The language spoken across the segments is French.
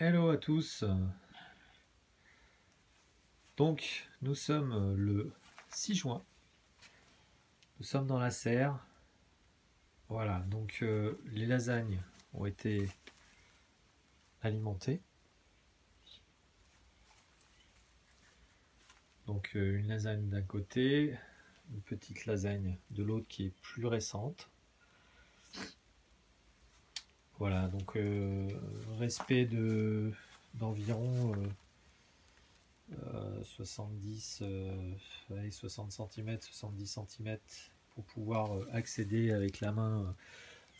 Hello à tous. Donc nous sommes le 6 juin. Nous sommes dans la serre. Voilà, donc les lasagnes ont été alimentées. Donc une lasagne d'un côté, une petite lasagne de l'autre qui est plus récente. Voilà, donc respect d'environ 70, 60 cm, 70 cm pour pouvoir accéder avec la main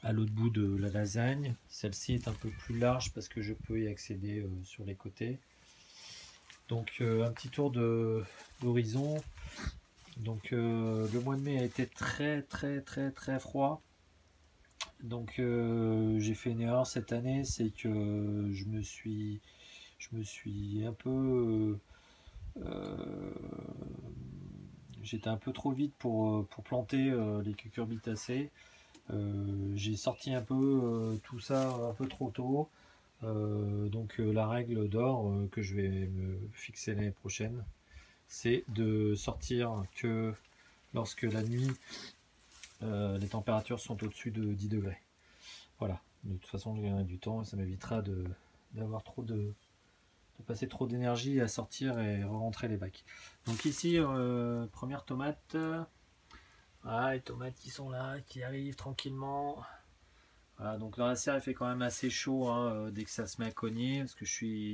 à l'autre bout de la lasagne. Celle-ci est un peu plus large parce que je peux y accéder sur les côtés. Donc un petit tour d'horizon. Donc le mois de mai a été très froid. Donc j'ai fait une erreur cette année, c'est que je me suis un peu j'étais un peu trop vite pour planter les cucurbitacées. J'ai sorti un peu tout ça un peu trop tôt. Donc la règle d'or que je vais me fixer l'année prochaine, c'est de sortir que lorsque la nuit les températures sont au-dessus de 10 degrés. Voilà, de toute façon je gagnerai du temps et ça m'évitera d'avoir de passer trop d'énergie à sortir et rentrer les bacs. Donc ici, première tomate. Voilà, les tomates qui sont là, qui arrivent tranquillement. Voilà, donc dans la serre, il fait quand même assez chaud hein, dès que ça se met à cogner, parce que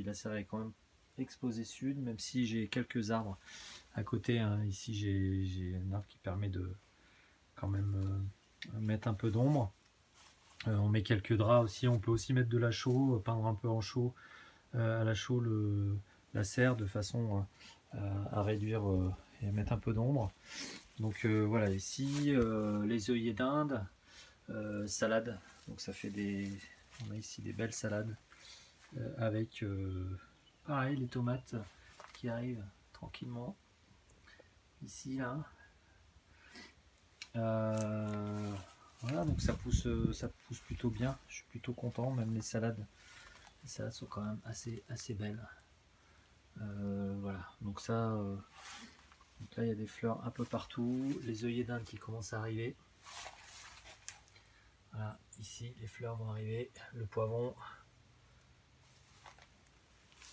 la serre est quand même exposée sud, même si j'ai quelques arbres à côté. Hein. Ici, j'ai un arbre qui permet de quand même mettre un peu d'ombre. On met quelques draps aussi, on peut aussi mettre de la chaux, peindre un peu en chaux, à la chaux la serre de façon à réduire et à mettre un peu d'ombre. Donc voilà, ici les œillets d'Inde, salade, donc ça fait on a ici des belles salades avec pareil les tomates qui arrivent tranquillement ici là. Voilà, donc ça pousse plutôt bien, je suis plutôt content, même les salades sont quand même assez belles. Voilà, donc ça donc là il y a des fleurs un peu partout, les œillets d'Inde qui commencent à arriver. Voilà, ici les fleurs vont arriver, le poivron.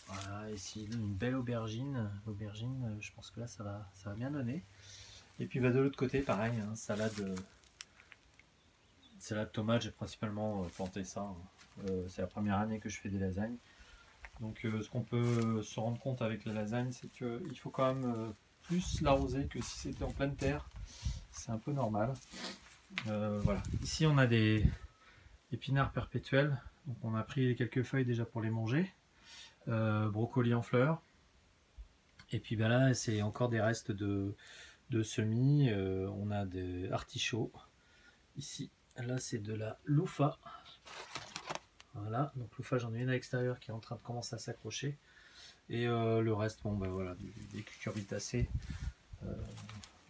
Voilà, ici une belle aubergine. L'aubergine, je pense que là ça va bien donner. Et puis bah, de l'autre côté, pareil, hein, salade tomate, j'ai principalement planté ça. Hein. C'est la première année que je fais des lasagnes. Donc ce qu'on peut se rendre compte avec la lasagne, c'est qu'il faut quand même plus l'arroser que si c'était en pleine terre. C'est un peu normal. Voilà. Ici on a des épinards perpétuels. Donc on a pris quelques feuilles déjà pour les manger. Brocoli en fleurs. Et puis ben là c'est encore des restes de semis. On a des artichauts. Ici, là c'est de la loufa. Voilà, donc loufa j'en ai une à l'extérieur qui est en train de commencer à s'accrocher. Et le reste, bon ben voilà, des cucurbitacées.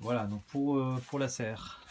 Voilà, donc pour la serre.